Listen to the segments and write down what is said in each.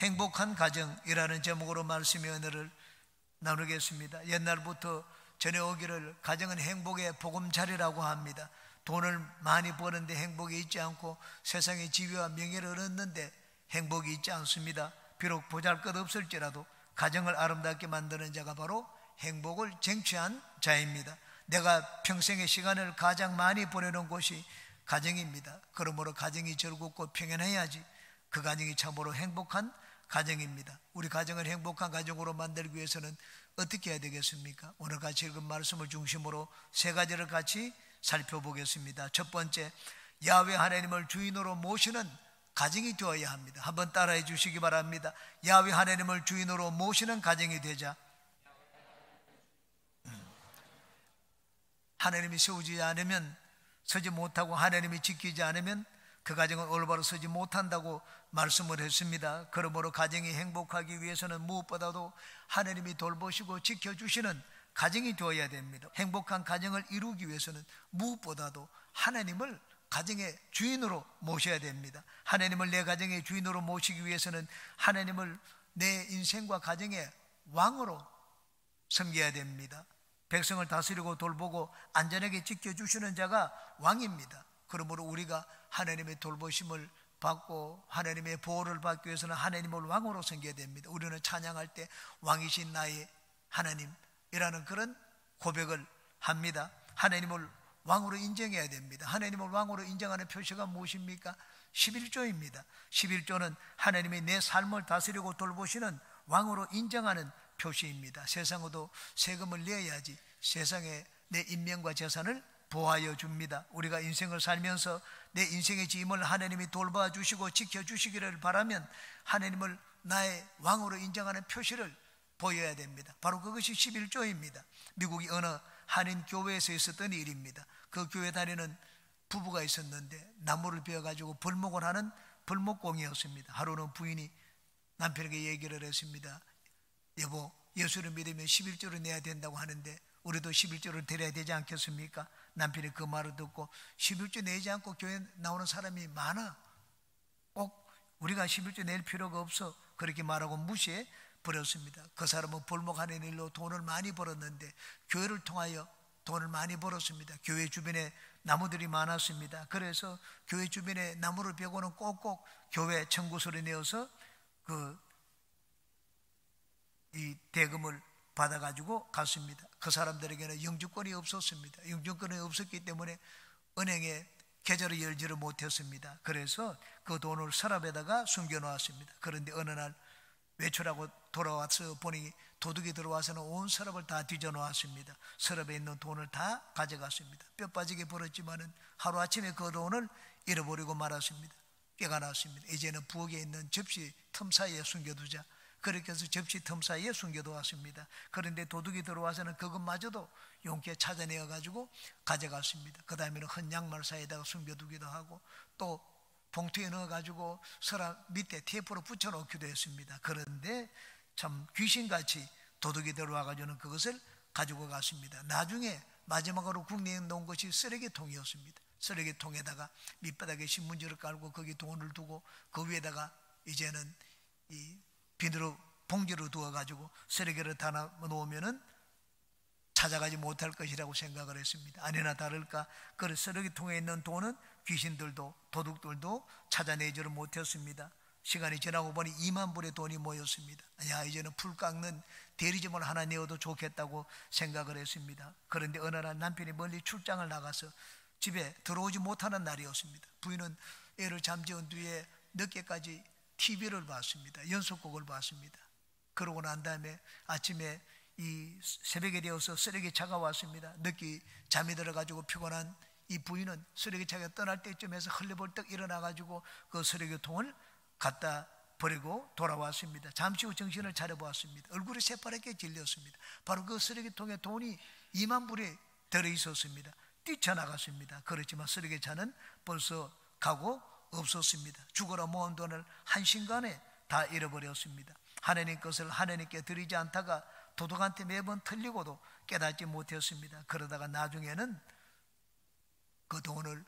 행복한 가정이라는 제목으로 말씀의 은혜를 나누겠습니다. 옛날부터 전해오기를 가정은 행복의 보금자리라고 합니다. 돈을 많이 버는데 행복이 있지 않고 세상의 지위와 명예를 얻는데 행복이 있지 않습니다. 비록 보잘것없을지라도 가정을 아름답게 만드는 자가 바로 행복을 쟁취한 자입니다. 내가 평생의 시간을 가장 많이 보내는 곳이 가정입니다. 그러므로 가정이 즐겁고 평안해야지 그 가정이 참으로 행복한 가정입니다. 우리 가정을 행복한 가정으로 만들기 위해서는 어떻게 해야 되겠습니까? 오늘 같이 읽은 말씀을 중심으로 세 가지를 같이 살펴보겠습니다. 첫 번째, 야훼 하나님을 주인으로 모시는 가정이 되어야 합니다. 한번 따라해 주시기 바랍니다. 야훼 하나님을 주인으로 모시는 가정이 되자. 하나님이 세우지 않으면 서지 못하고 하나님이 지키지 않으면 그 가정은 올바로 서지 못한다고 말씀을 했습니다. 그러므로 가정이 행복하기 위해서는 무엇보다도 하나님이 돌보시고 지켜주시는 가정이 되어야 됩니다. 행복한 가정을 이루기 위해서는 무엇보다도 하나님을 가정의 주인으로 모셔야 됩니다. 하나님을 내 가정의 주인으로 모시기 위해서는 하나님을 내 인생과 가정의 왕으로 섬겨야 됩니다. 백성을 다스리고 돌보고 안전하게 지켜주시는 자가 왕입니다. 그러므로 우리가 하나님의 돌보심을 받고 하나님의 보호를 받기 위해서는 하나님을 왕으로 섬겨야 됩니다. 우리는 찬양할 때 왕이신 나의 하나님이라는 그런 고백을 합니다. 하나님을 왕으로 인정해야 됩니다. 하나님을 왕으로 인정하는 표시가 무엇입니까? 11조입니다. 11조는 하나님이 내 삶을 다스리고 돌보시는 왕으로 인정하는 표시입니다. 세상에도 세금을 내야지 세상에 내 인명과 재산을 보호하여 줍니다. 우리가 인생을 살면서 내 인생의 짐을 하나님이 돌봐주시고 지켜주시기를 바라면 하나님을 나의 왕으로 인정하는 표시를 보여야 됩니다. 바로 그것이 11조입니다. 미국의 어느 한인 교회에서 있었던 일입니다. 그 교회 다니는 부부가 있었는데 나무를 베어가지고 벌목을 하는 벌목공이었습니다. 하루는 부인이 남편에게 얘기를 했습니다. 여보, 예수를 믿으면 11조를 내야 된다고 하는데 우리도 11조를 드려야 되지 않겠습니까? 남편이 그 말을 듣고 11조 내지 않고 교회에 나오는 사람이 많아. 꼭 우리가 11조 낼 필요가 없어. 그렇게 말하고 무시해 버렸습니다. 그 사람은 벌목하는 일로 돈을 많이 벌었는데 교회를 통하여 돈을 많이 벌었습니다. 교회 주변에 나무들이 많았습니다. 그래서 교회 주변에 나무를 베고는 꼭꼭 교회 청구서를 내어서 이 대금을 받아가지고 갔습니다. 그 사람들에게는 영주권이 없었습니다. 영주권이 없었기 때문에 은행에 계좌를 열지를 못했습니다. 그래서 그 돈을 서랍에다가 숨겨놓았습니다. 그런데 어느 날 외출하고 돌아와서 보니 도둑이 들어와서는 온 서랍을 다 뒤져놓았습니다. 서랍에 있는 돈을 다 가져갔습니다. 뼈 빠지게 벌었지만은 하루아침에 그 돈을 잃어버리고 말았습니다. 꾀가 났습니다. 이제는 부엌에 있는 접시 틈 사이에 숨겨두자. 그렇게 해서 접시 틈 사이에 숨겨두었습니다. 그런데 도둑이 들어와서는 그것마저도 용케 찾아내어 가지고 가져갔습니다. 그 다음에는 헌 양말 사이에다가 숨겨두기도 하고 또 봉투에 넣어 가지고 서랍 밑에 테이프로 붙여놓기도 했습니다. 그런데 참 귀신같이 도둑이 들어와 가지고는 그것을 가지고 갔습니다. 나중에 마지막으로 국내에 놓은 것이 쓰레기통이었습니다. 쓰레기통에다가 밑바닥에 신문지를 깔고 거기 돈을 두고 그 위에다가 이제는 이 비닐로 봉지로 두어가지고 쓰레기를 다 놓으면은 찾아가지 못할 것이라고 생각을 했습니다. 아니나 다를까 그 쓰레기통에 있는 돈은 귀신들도 도둑들도 찾아내지를 못했습니다. 시간이 지나고 보니 2만 불의 돈이 모였습니다. 야, 이제는 풀 깎는 대리점을 하나 내어도 좋겠다고 생각을 했습니다. 그런데 어느 날 남편이 멀리 출장을 나가서 집에 들어오지 못하는 날이었습니다. 부인은 애를 잠재운 뒤에 늦게까지 TV를 봤습니다. 연속곡을 봤습니다. 그러고 난 다음에 아침에 이 새벽에 되어서 쓰레기차가 왔습니다. 늦게 잠이 들어가지고 피곤한 이 부인은 쓰레기차가 떠날 때쯤에서 헐레벌떡 일어나가지고 그 쓰레기통을 갖다 버리고 돌아왔습니다. 잠시 후 정신을 차려보았습니다. 얼굴이 새파랗게 질렸습니다. 바로 그 쓰레기통에 돈이 2만 불이 들어있었습니다. 뛰쳐나갔습니다. 그렇지만 쓰레기차는 벌써 가고 없었습니다. 죽어라 모은 돈을 한순간에 다 잃어버렸습니다. 하나님 것을 하나님께 드리지 않다가 도둑한테 매번 틀리고도 깨닫지 못했습니다. 그러다가 나중에는 그 돈을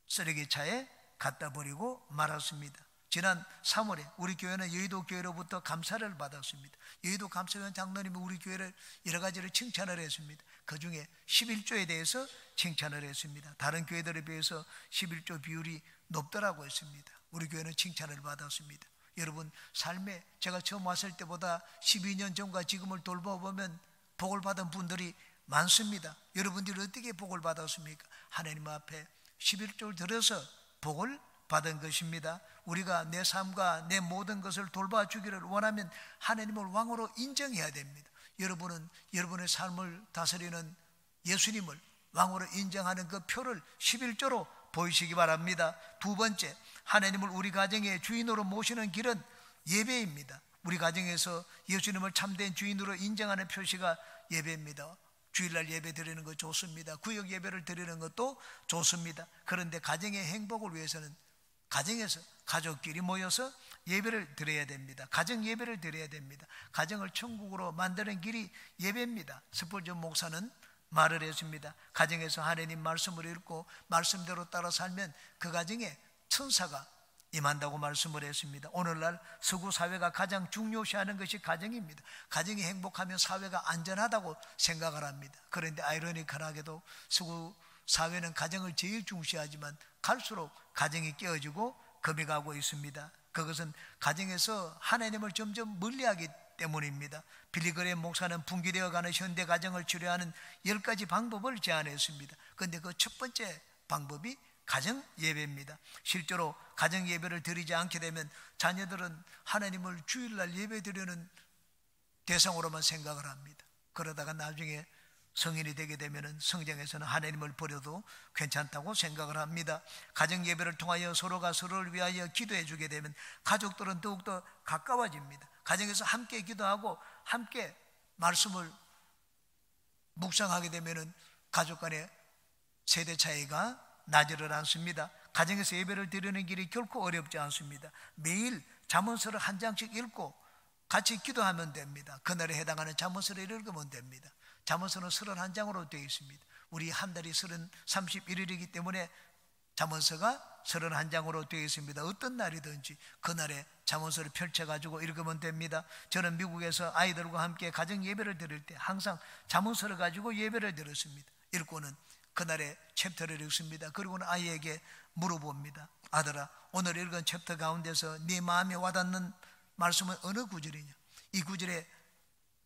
쓰레기차에 갖다 버리고 말았습니다. 지난 3월에 우리 교회는 여의도 교회로부터 감사를 받았습니다. 여의도 감사위원 장로님이 우리 교회를 여러 가지로 칭찬을 했습니다. 그 중에 11조에 대해서 칭찬을 했습니다. 다른 교회들에 비해서 11조 비율이 높더라고 했습니다. 우리 교회는 칭찬을 받았습니다. 여러분, 삶에 제가 처음 왔을 때보다 12년 전과 지금을 돌아보면 복을 받은 분들이 많습니다. 여러분들이 어떻게 복을 받았습니까? 하나님 앞에 11조를 들어서 복을 받은 것입니다. 우리가 내 삶과 내 모든 것을 돌봐주기를 원하면 하나님을 왕으로 인정해야 됩니다. 여러분은 여러분의 삶을 다스리는 예수님을 왕으로 인정하는 그 표를 11조로 보이시기 바랍니다. 두 번째, 하나님을 우리 가정의 주인으로 모시는 길은 예배입니다. 우리 가정에서 예수님을 참된 주인으로 인정하는 표시가 예배입니다. 주일날 예배 드리는 거 좋습니다. 구역 예배를 드리는 것도 좋습니다. 그런데 가정의 행복을 위해서는 가정에서 가족끼리 모여서 예배를 드려야 됩니다. 가정 예배를 드려야 됩니다. 가정을 천국으로 만드는 길이 예배입니다. 스펄전 목사는 말을 했습니다. 가정에서 하나님 말씀을 읽고 말씀대로 따라 살면 그 가정에 천사가 임한다고 말씀을 했습니다. 오늘날 서구 사회가 가장 중요시하는 것이 가정입니다. 가정이 행복하면 사회가 안전하다고 생각을 합니다. 그런데 아이러니컬하게도 서구 사회는 가정을 제일 중시하지만 갈수록 가정이 깨어지고 금이 가고 있습니다. 그것은 가정에서 하나님을 점점 멀리하기 때문입니다. 빌리그레임 목사는 붕괴되어가는 현대 가정을 치료하는 10가지 방법을 제안했습니다. 그런데 그 첫 번째 방법이 가정 예배입니다. 실제로 가정 예배를 드리지 않게 되면 자녀들은 하나님을 주일날 예배 드리는 대상으로만 생각을 합니다. 그러다가 나중에 성인이 되게 되면 성장에서는 하나님을 버려도 괜찮다고 생각을 합니다. 가정 예배를 통하여 서로가 서로를 위하여 기도해 주게 되면 가족들은 더욱더 가까워집니다. 가정에서 함께 기도하고 함께 말씀을 묵상하게 되면 가족 간의 세대 차이가 나지를 않습니다. 가정에서 예배를 드리는 길이 결코 어렵지 않습니다. 매일 잠언서를 한 장씩 읽고 같이 기도하면 됩니다. 그날에 해당하는 잠언서를 읽으면 됩니다. 잠언서는 31장으로 되어 있습니다. 우리 한 달이 31일이기 때문에 잠언서가 31장으로 되어 있습니다. 어떤 날이든지 그날에 잠언서를 펼쳐가지고 읽으면 됩니다. 저는 미국에서 아이들과 함께 가정 예배를 드릴 때 항상 잠언서를 가지고 예배를 드렸습니다. 읽고는 그날의 챕터를 읽습니다. 그리고는 아이에게 물어봅니다. 아들아, 오늘 읽은 챕터 가운데서 네 마음에 와닿는 말씀은 어느 구절이냐? 이 구절에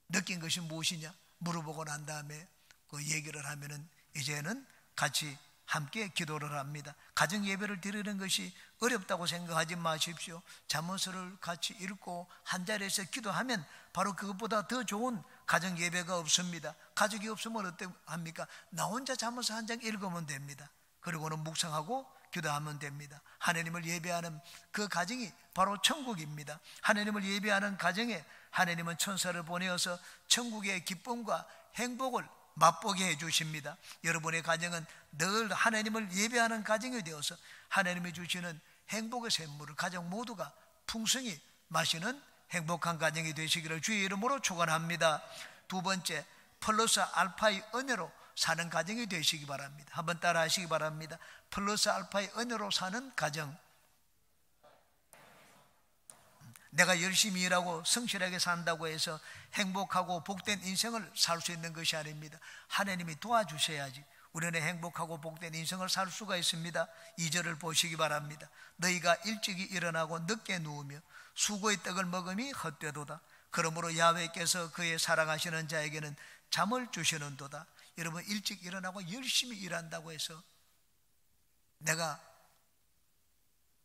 느낀 것이 무엇이냐? 물어보고 난 다음에 그 얘기를 하면은 이제는 같이 함께 기도를 합니다. 가정 예배를 드리는 것이 어렵다고 생각하지 마십시오. 잠언서를 같이 읽고 한 자리에서 기도하면 바로 그것보다 더 좋은 가정 예배가 없습니다. 가족이 없으면 어떡합니까? 나 혼자 잠언서 한 장 읽으면 됩니다. 그리고는 묵상하고 기도하면 됩니다. 하나님을 예배하는 그 가정이 바로 천국입니다. 하나님을 예배하는 가정에 하나님은 천사를 보내어서 천국의 기쁨과 행복을 맛보게 해주십니다. 여러분의 가정은 늘 하나님을 예배하는 가정이 되어서 하나님이 주시는 행복의 샘물을 가정 모두가 풍성히 마시는 행복한 가정이 되시기를 주의 이름으로 축원합니다. 두 번째, 플러스 알파의 은혜로 사는 가정이 되시기 바랍니다. 한번 따라 하시기 바랍니다. 플러스 알파의 은혜로 사는 가정. 내가 열심히 일하고 성실하게 산다고 해서 행복하고 복된 인생을 살 수 있는 것이 아닙니다. 하나님이 도와주셔야지 우리는 행복하고 복된 인생을 살 수가 있습니다. 2절을 보시기 바랍니다. 너희가 일찍이 일어나고 늦게 누우며 수고의 떡을 먹음이 헛되도다. 그러므로 야훼께서 그의 사랑하시는 자에게는 잠을 주시는도다. 여러분, 일찍 일어나고 열심히 일한다고 해서 내가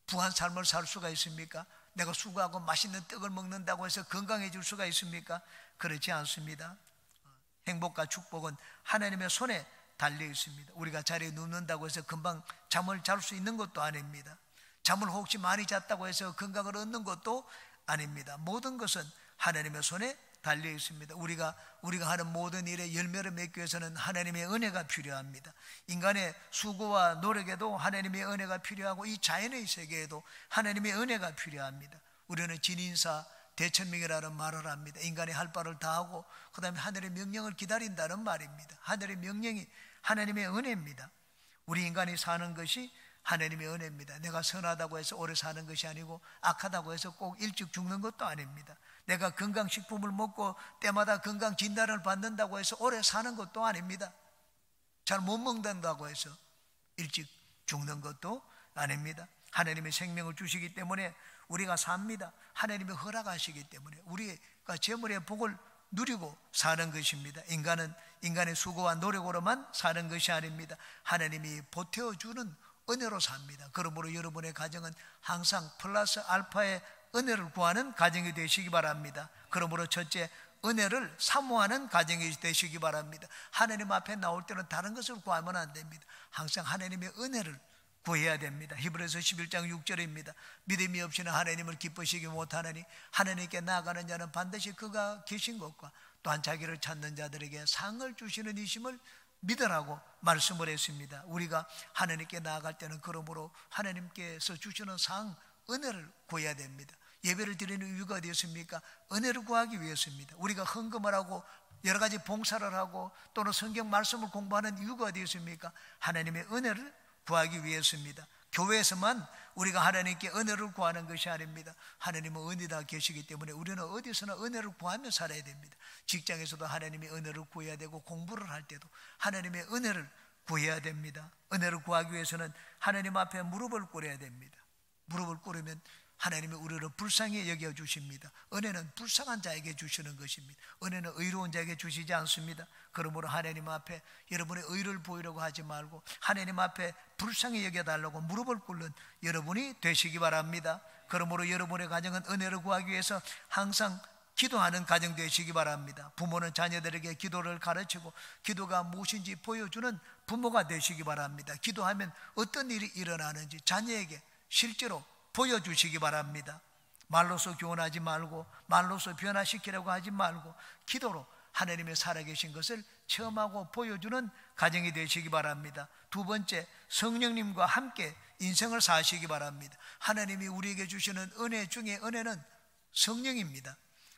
부한 삶을 살 수가 있습니까? 내가 수고하고 맛있는 떡을 먹는다고 해서 건강해질 수가 있습니까? 그렇지 않습니다. 행복과 축복은 하나님의 손에 달려 있습니다. 우리가 자리에 눕는다고 해서 금방 잠을 잘 수 있는 것도 아닙니다. 잠을 혹시 많이 잤다고 해서 건강을 얻는 것도 아닙니다. 모든 것은 하나님의 손에 달려 있습니다. 우리가 하는 모든 일에 열매를 맺기 위해서는 하나님의 은혜가 필요합니다. 인간의 수고와 노력에도 하나님의 은혜가 필요하고 이 자연의 세계에도 하나님의 은혜가 필요합니다. 우리는 진인사 대천명이라는 말을 합니다. 인간이 할 바를 다 하고 그 다음에 하늘의 명령을 기다린다는 말입니다. 하늘의 명령이 하나님의 은혜입니다. 우리 인간이 사는 것이 하나님의 은혜입니다. 내가 선하다고 해서 오래 사는 것이 아니고 악하다고 해서 꼭 일찍 죽는 것도 아닙니다. 내가 건강식품을 먹고 때마다 건강 진단을 받는다고 해서 오래 사는 것도 아닙니다. 잘 못 먹는다고 해서 일찍 죽는 것도 아닙니다. 하나님의 생명을 주시기 때문에 우리가 삽니다. 하나님이 허락하시기 때문에 우리가 재물의 복을 누리고 사는 것입니다. 인간은 인간의 수고와 노력으로만 사는 것이 아닙니다. 하나님이 보태어주는 은혜로 삽니다. 그러므로 여러분의 가정은 항상 플러스 알파의 은혜를 구하는 가정이 되시기 바랍니다. 그러므로 첫째, 은혜를 사모하는 가정이 되시기 바랍니다. 하나님 앞에 나올 때는 다른 것을 구하면 안 됩니다. 항상 하나님의 은혜를 구해야 됩니다. 히브리서 11장 6절입니다. 믿음이 없이는 하나님을 기쁘시게 못하느니 하나님께 나아가는 자는 반드시 그가 계신 것과 또한 자기를 찾는 자들에게 상을 주시는 이심을 믿으라고 말씀을 했습니다. 우리가 하나님께 나아갈 때는 그러므로 하나님께서 주시는 상, 은혜를 구해야 됩니다. 예배를 드리는 이유가 어디였습니까? 은혜를 구하기 위해서입니다. 우리가 헌금을 하고 여러 가지 봉사를 하고 또는 성경 말씀을 공부하는 이유가 어디였습니까? 하나님의 은혜를 구하기 위해서입니다. 교회에서만 우리가 하나님께 은혜를 구하는 것이 아닙니다. 하나님은 은혜 다 계시기 때문에 우리는 어디서나 은혜를 구하며 살아야 됩니다. 직장에서도 하나님의 은혜를 구해야 되고 공부를 할 때도 하나님의 은혜를 구해야 됩니다. 은혜를 구하기 위해서는 하나님 앞에 무릎을 꿇어야 됩니다. 무릎을 꿇으면 하나님이 우리를 불쌍히 여겨주십니다. 은혜는 불쌍한 자에게 주시는 것입니다. 은혜는 의로운 자에게 주시지 않습니다. 그러므로 하나님 앞에 여러분의 의를 보이려고 하지 말고 하나님 앞에 불쌍히 여겨달라고 무릎을 꿇는 여러분이 되시기 바랍니다. 그러므로 여러분의 가정은 은혜를 구하기 위해서 항상 기도하는 가정 되시기 바랍니다. 부모는 자녀들에게 기도를 가르치고 기도가 무엇인지 보여주는 부모가 되시기 바랍니다. 기도하면 어떤 일이 일어나는지 자녀에게 실제로 보여주시기 바랍니다. 말로서 교훈하지 말고 말로서 변화시키려고 하지 말고 기도로 하나님의 살아계신 것을 체험하고 보여주는 가정이 되시기 바랍니다. 두 번째, 성령님과 함께 인생을 사시기 바랍니다. 하나님이 우리에게 주시는 은혜 중에 은혜는 성령입니다.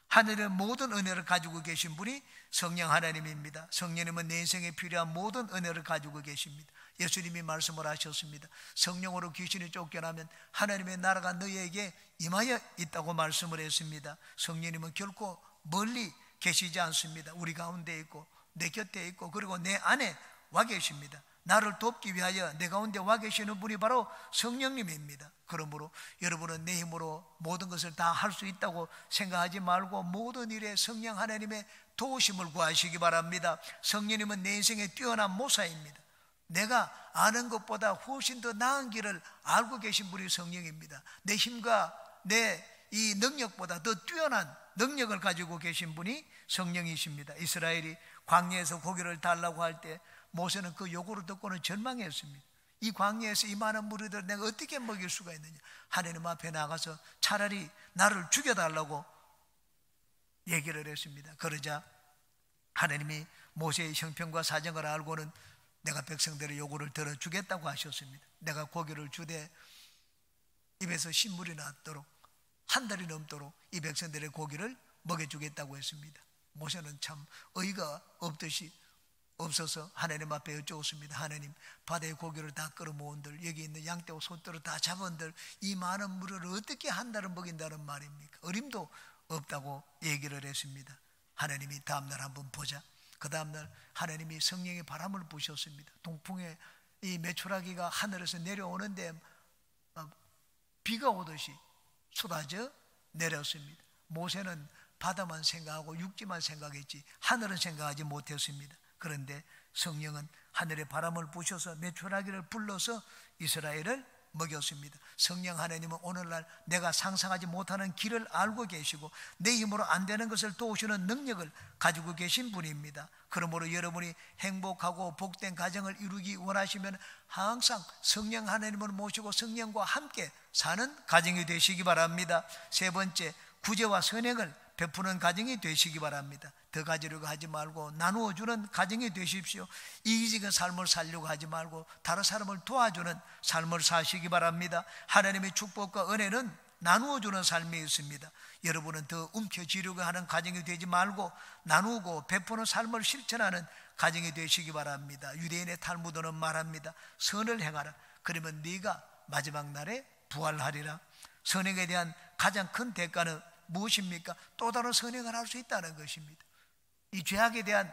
하늘의 모든 은혜를 가지고 계신 분이 성령 하나님입니다. 성령님은 내 인생에 필요한 모든 은혜를 가지고 계십니다. 예수님이 말씀을 하셨습니다. 성령으로 귀신이 쫓겨나면 하나님의 나라가 너희에게 임하여 있다고 말씀을 했습니다. 성령님은 결코 멀리 계시지 않습니다. 우리 가운데 있고 내 곁에 있고 그리고 내 안에 와 계십니다. 나를 돕기 위하여 내 가운데 와 계시는 분이 바로 성령님입니다. 그러므로 여러분은 내 힘으로 모든 것을 다 할 수 있다고 생각하지 말고 모든 일에 성령 하나님의 도우심을 구하시기 바랍니다. 성령님은 내 인생의 뛰어난 모사입니다. 내가 아는 것보다 훨씬 더 나은 길을 알고 계신 분이 성령입니다. 내 힘과 내 이 능력보다 더 뛰어난 능력을 가지고 계신 분이 성령이십니다. 이스라엘이 광야에서 고기를 달라고 할 때 모세는 그 요구를 듣고는 절망했습니다. 이 광야에서 이 많은 무리들을 내가 어떻게 먹일 수가 있느냐. 하나님 앞에 나가서 차라리 나를 죽여달라고 얘기를 했습니다. 그러자 하나님이 모세의 형편과 사정을 알고는 내가 백성들의 요구를 들어주겠다고 하셨습니다. 내가 고기를 주되 입에서 신물이 났도록 한 달이 넘도록 이 백성들의 고기를 먹여주겠다고 했습니다. 모세는 참 어이가 없어서 하나님 앞에 여쭈었습니다. 하나님, 바다의 고기를 다 끌어모은들 여기 있는 양떼와 소떼를 다 잡은들 이 많은 물을 어떻게 한 달을 먹인다는 말입니까? 어림도 없다고 얘기를 했습니다. 하나님이 다음날 한번 보자. 그 다음날 하나님이 성령의 바람을 부셨습니다. 동풍에 이 메추라기가 하늘에서 내려오는데 비가 오듯이 쏟아져 내렸습니다. 모세는 바다만 생각하고 육지만 생각했지 하늘은 생각하지 못했습니다. 그런데 성령은 하늘의 바람을 부셔서 메추라기를 불러서 이스라엘을 먹였습니다. 성령 하나님은 오늘날 내가 상상하지 못하는 길을 알고 계시고 내 힘으로 안 되는 것을 도우시는 능력을 가지고 계신 분입니다. 그러므로 여러분이 행복하고 복된 가정을 이루기 원하시면 항상 성령 하나님을 모시고 성령과 함께 사는 가정이 되시기 바랍니다. 세 번째, 구제와 선행을 베푸는 가정이 되시기 바랍니다. 더 가지려고 하지 말고 나누어 주는 가정이 되십시오. 이기적인 삶을 살려고 하지 말고 다른 사람을 도와주는 삶을 사시기 바랍니다. 하나님의 축복과 은혜는 나누어 주는 삶이 있습니다. 여러분은 더 움켜쥐려고 하는 가정이 되지 말고 나누고 베푸는 삶을 실천하는 가정이 되시기 바랍니다. 유대인의 탈무드는 말합니다. 선을 행하라. 그러면 네가 마지막 날에 부활하리라. 선행에 대한 가장 큰 대가는 무엇입니까? 또 다른 선행을 할 수 있다는 것입니다. 이 죄악에 대한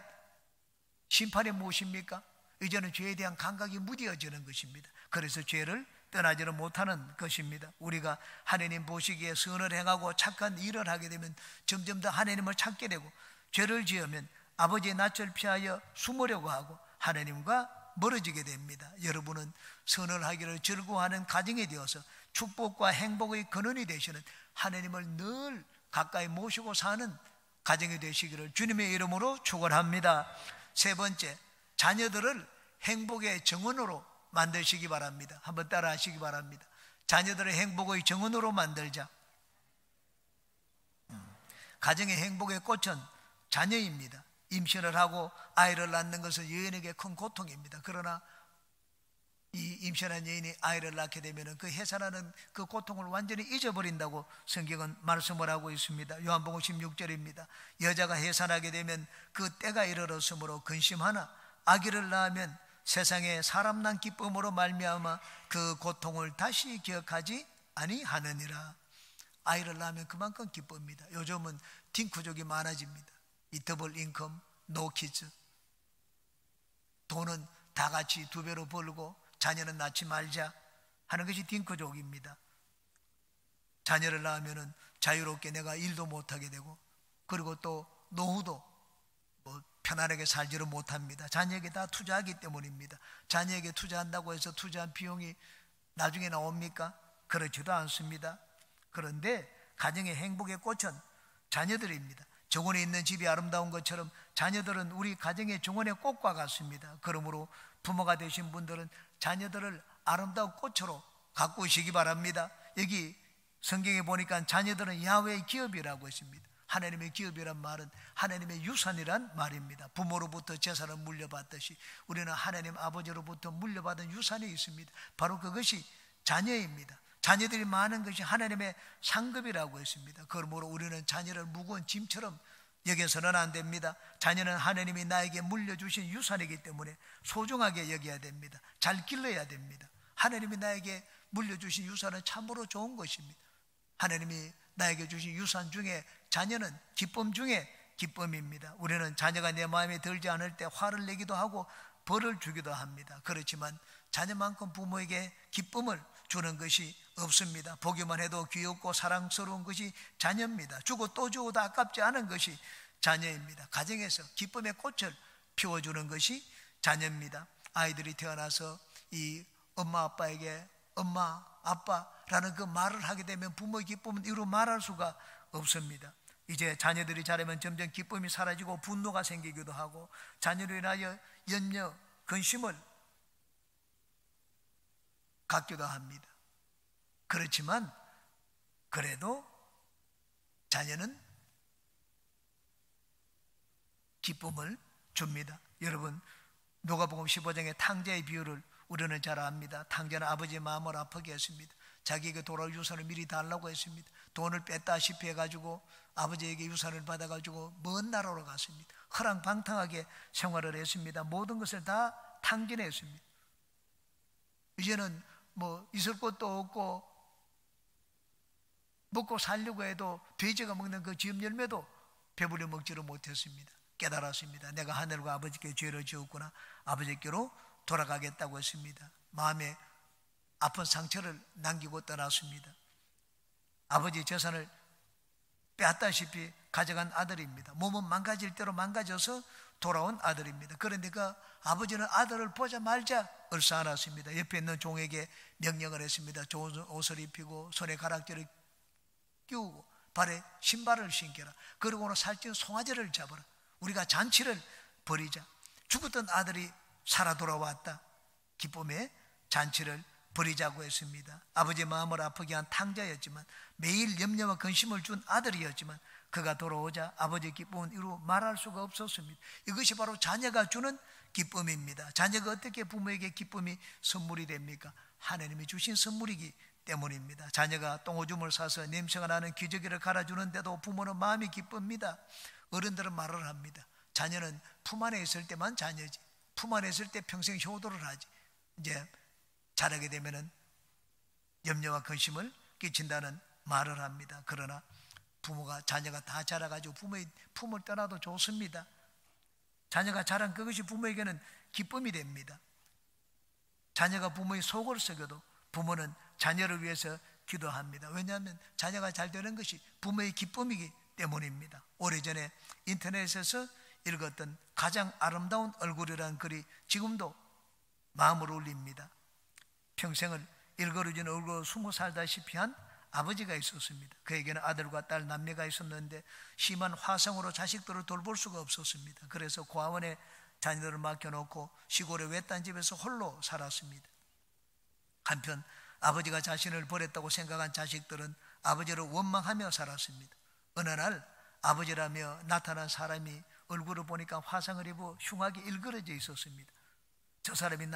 심판이 무엇입니까? 이제는 죄에 대한 감각이 무뎌지는 것입니다. 그래서 죄를 떠나지는 못하는 것입니다. 우리가 하나님 보시기에 선을 행하고 착한 일을 하게 되면 점점 더 하나님을 찾게 되고, 죄를 지으면 아버지의 낯을 피하여 숨으려고 하고 하나님과 멀어지게 됩니다. 여러분은 선을 하기를 즐거워하는 가정이 되어서 축복과 행복의 근원이 되시는 하나님을 늘 가까이 모시고 사는 가정이 되시기를 주님의 이름으로 축원합니다. 세 번째, 자녀들을 행복의 정원으로 만드시기 바랍니다. 한번 따라 하시기 바랍니다. 자녀들의 행복의 정원으로 만들자. 가정의 행복의 꽃은 자녀입니다. 임신을 하고 아이를 낳는 것은 여인에게 큰 고통입니다. 그러나 이 임신한 여인이 아이를 낳게 되면 그 해산하는 그 고통을 완전히 잊어버린다고 성경은 말씀을 하고 있습니다. 요한복음 16절입니다. 여자가 해산하게 되면 그 때가 이르렀으므로 근심하나 아기를 낳으면 세상에 사람 난 기쁨으로 말미암아 그 고통을 다시 기억하지 아니하느니라. 아이를 낳으면 그만큼 기쁩니다. 요즘은 딩크족이 많아집니다. 이 더블 인컴, 노 키즈. 돈은 다 같이 두 배로 벌고 자녀는 낳지 말자 하는 것이 딩크족입니다. 자녀를 낳으면 자유롭게 내가 일도 못하게 되고, 그리고 또 노후도 편안하게 살지를 못합니다. 자녀에게 다 투자하기 때문입니다. 자녀에게 투자한다고 해서 투자한 비용이 나중에 나옵니까? 그렇지도 않습니다. 그런데 가정의 행복의 꽃은 자녀들입니다. 정원에 있는 집이 아름다운 것처럼 자녀들은 우리 가정의 정원의 꽃과 같습니다. 그러므로 부모가 되신 분들은 자녀들을 아름다운 꽃으로 가꾸시기 바랍니다. 여기 성경에 보니까 자녀들은 야훼의 기업이라고 했습니다. 하나님의 기업이란 말은 하나님의 유산이란 말입니다. 부모로부터 재산을 물려받듯이 우리는 하나님 아버지로부터 물려받은 유산이 있습니다. 바로 그것이 자녀입니다. 자녀들이 많은 것이 하나님의 상급이라고 했습니다. 그러므로 우리는 자녀를 무거운 짐처럼 여겨서는 안 됩니다. 자녀는 하나님이 나에게 물려주신 유산이기 때문에 소중하게 여겨야 됩니다. 잘 길러야 됩니다. 하나님이 나에게 물려주신 유산은 참으로 좋은 것입니다. 하나님이 나에게 주신 유산 중에 자녀는 기쁨 중에 기쁨입니다. 우리는 자녀가 내 마음에 들지 않을 때 화를 내기도 하고 벌을 주기도 합니다. 그렇지만 자녀만큼 부모에게 기쁨을 주는 것이 없습니다. 보기만 해도 귀엽고 사랑스러운 것이 자녀입니다. 주고 또 주고도 아깝지 않은 것이 자녀입니다. 가정에서 기쁨의 꽃을 피워주는 것이 자녀입니다. 아이들이 태어나서 이 엄마 아빠에게 엄마 아빠라는 그 말을 하게 되면 부모의 기쁨은 이루 말할 수가 없습니다. 이제 자녀들이 자라면 점점 기쁨이 사라지고 분노가 생기기도 하고 자녀로 인하여 염려, 근심을 갖기도 합니다. 그렇지만 그래도 자녀는 기쁨을 줍니다. 여러분, 누가복음 15장의 탕자의 비유를 우리는 잘 압니다. 탕자는 아버지의 마음을 아프게 했습니다. 자기에게 돌아올 유산을 미리 달라고 했습니다. 돈을 뺐다시피 해가지고 아버지에게 유산을 받아가지고 먼 나라로 갔습니다. 허랑방탕하게 생활을 했습니다. 모든 것을 다 탕진했습니다. 이제는 있을 것도 없고 먹고 살려고 해도 돼지가 먹는 그 지음 열매도 배불리 먹지를 못했습니다. 깨달았습니다. 내가 하늘과 아버지께 죄를 지었구나. 아버지께로 돌아가겠다고 했습니다. 마음에 아픈 상처를 남기고 떠났습니다. 아버지 재산을 빼앗다시피 가져간 아들입니다. 몸은 망가질 대로 망가져서 돌아온 아들입니다. 그런데 그 아버지는 아들을 보자마자 얼싸안았습니다. 옆에 있는 종에게 명령을 했습니다. 좋은 옷을 입히고 손에 가락지를 끼우고 발에 신발을 신겨라. 그러고는 살찐 송아지를 잡아라. 우리가 잔치를 벌이자. 죽었던 아들이 살아 돌아왔다. 기쁨의 잔치를 벌이자고 했습니다. 아버지의 마음을 아프게 한 탕자였지만 매일 염려와 근심을 준 아들이었지만 그가 돌아오자 아버지의 기쁨은 이루 말할 수가 없었습니다. 이것이 바로 자녀가 주는 기쁨입니다. 자녀가 어떻게 부모에게 기쁨이 선물이 됩니까? 하나님이 주신 선물이기 때문입니다. 자녀가 똥오줌을 싸서 냄새가 나는 기저귀를 갈아주는데도 부모는 마음이 기쁩니다. 어른들은 말을 합니다. 자녀는 품 안에 있을 때만 자녀지, 품 안에 있을 때 평생 효도를 하지, 이제 자라게 되면은 염려와 근심을 끼친다는 말을 합니다. 그러나 부모가, 자녀가 다 자라가지고 부모의 품을 떠나도 좋습니다. 자녀가 자란 그것이 부모에게는 기쁨이 됩니다. 자녀가 부모의 속을 썩여도 부모는 자녀를 위해서 기도합니다. 왜냐하면 자녀가 잘 되는 것이 부모의 기쁨이기 때문입니다. 오래전에 인터넷에서 읽었던 가장 아름다운 얼굴이라는 글이 지금도 마음을 울립니다. 평생을 일거러진 얼굴로 20 살다시피 한 아버지가 있었습니다. 그에게는 아들과 딸 남매가 있었는데 심한 화상으로 자식들을 돌볼 수가 없었습니다. 그래서 고아원에 자녀들을 맡겨놓고 시골의 외딴 집에서 홀로 살았습니다. 한편 아버지가 자신을 버렸다고 생각한 자식들은 아버지를 원망하며 살았습니다. 어느 날 아버지라며 나타난 사람이 얼굴을 보니까 화상을 입어 흉하게 일그러져 있었습니다. 저 사람이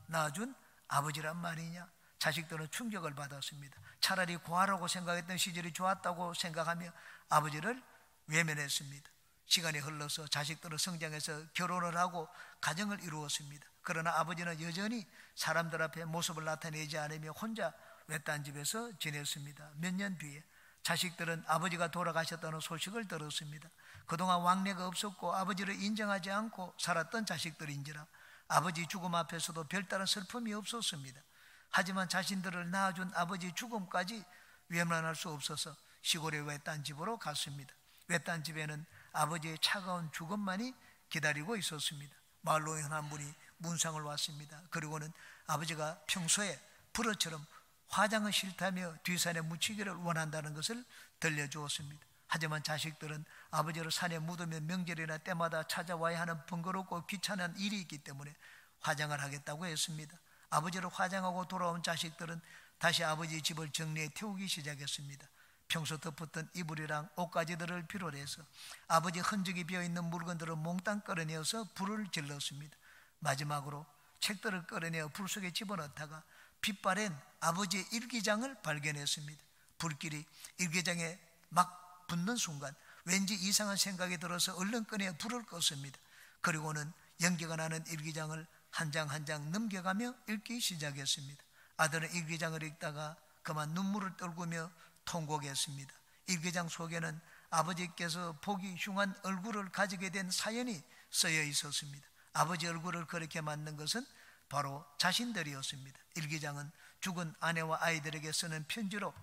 낳아준 아버지란 말이냐? 자식들은 충격을 받았습니다. 차라리 고아라고 생각했던 시절이 좋았다고 생각하며 아버지를 외면했습니다. 시간이 흘러서 자식들은 성장해서 결혼을 하고 가정을 이루었습니다. 그러나 아버지는 여전히 사람들 앞에 모습을 나타내지 않으며 혼자 외딴 집에서 지냈습니다. 몇 년 뒤에 자식들은 아버지가 돌아가셨다는 소식을 들었습니다. 그동안 왕래가 없었고 아버지를 인정하지 않고 살았던 자식들인지라 아버지 죽음 앞에서도 별다른 슬픔이 없었습니다. 하지만 자신들을 낳아준 아버지 죽음까지 외면할 수 없어서 시골의 외딴 집으로 갔습니다. 외딴 집에는 아버지의 차가운 죽음만이 기다리고 있었습니다. 마을 노인 한 분이 문상을 왔습니다. 그리고는 아버지가 평소에 불어처럼 화장은 싫다며 뒷산에 묻히기를 원한다는 것을 들려주었습니다. 하지만 자식들은 아버지를 산에 묻으면 명절이나 때마다 찾아와야 하는 번거롭고 귀찮은 일이 있기 때문에 화장을 하겠다고 했습니다. 아버지를 화장하고 돌아온 자식들은 다시 아버지 집을 정리해 태우기 시작했습니다. 평소 덮었던 이불이랑 옷가지들을 비롯해서 아버지 흔적이 비어있는 물건들을 몽땅 끌어내어서 불을 질렀습니다. 마지막으로 책들을 끌어내어 불 속에 집어넣다가 빛바랜 아버지의 일기장을 발견했습니다. 불길이 일기장에 막 붙는 순간 왠지 이상한 생각이 들어서 얼른 꺼내 불을 껐습니다. 그리고는 연기가 나는 일기장을 한 장 한 장 넘겨가며 읽기 시작했습니다. 아들은 일기장을 읽다가 그만 눈물을 떨구며 통곡했습니다. 일기장 속에는 아버지께서 보기 흉한 얼굴을 가지게 된 사연이 쓰여 있었습니다. 아버지 얼굴을 그렇게 만든 것은 바로 자신들이었습니다. 일기장은 죽은 아내와 아이들에게 쓰는 편지로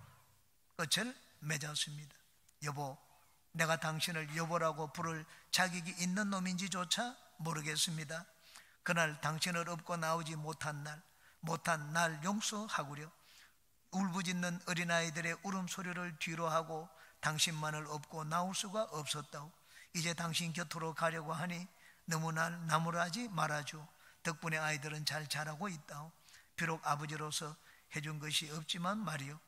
끝을 맺었습니다. 여보, 내가 당신을 여보라고 부를 자격이 있는 놈인지조차 모르겠습니다. 그날 당신을 업고 나오지 못한 날 용서하구려. 울부짖는 어린아이들의 울음소리를 뒤로하고 당신만을 업고 나올 수가 없었다오. 이제 당신 곁으로 가려고 하니 너무 날 나무라지 말아줘. 덕분에 아이들은 잘 자라고 있다오. 비록 아버지로서 해준 것이 없지만 말이오.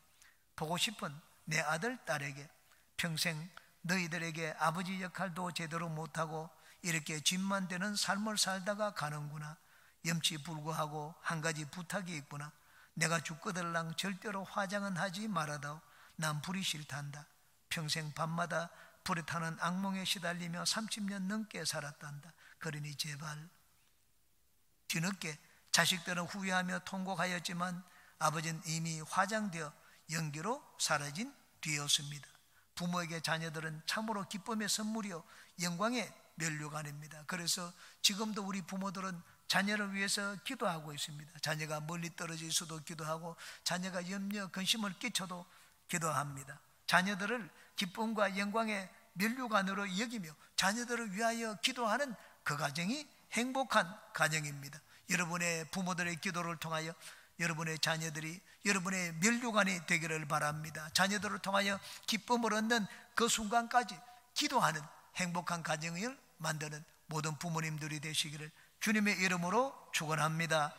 보고 싶은 내 아들, 딸에게 평생 너희들에게 아버지 역할도 제대로 못하고 이렇게 짐만 되는 삶을 살다가 가는구나. 염치불구하고 한 가지 부탁이 있구나. 내가 죽거들랑 절대로 화장은 하지 말아다오. 난 불이 싫단다. 평생 밤마다 불에 타는 악몽에 시달리며 30년 넘게 살았단다. 그러니 제발. 뒤늦게 자식들은 후회하며 통곡하였지만 아버지는 이미 화장되어 연기로 사라진 뒤였습니다. 부모에게 자녀들은 참으로 기쁨의 선물이요 영광의 면류관입니다. 그래서 지금도 우리 부모들은 자녀를 위해서 기도하고 있습니다. 자녀가 멀리 떨어져 있어도 기도하고 자녀가 염려, 근심을 끼쳐도 기도합니다. 자녀들을 기쁨과 영광의 면류관으로 여기며 자녀들을 위하여 기도하는 그 가정이 행복한 가정입니다. 여러분의 부모들의 기도를 통하여 여러분의 자녀들이 여러분의 면류관이 되기를 바랍니다. 자녀들을 통하여 기쁨을 얻는 그 순간까지 기도하는 행복한 가정을 만드는 모든 부모님들이 되시기를 주님의 이름으로 축원합니다.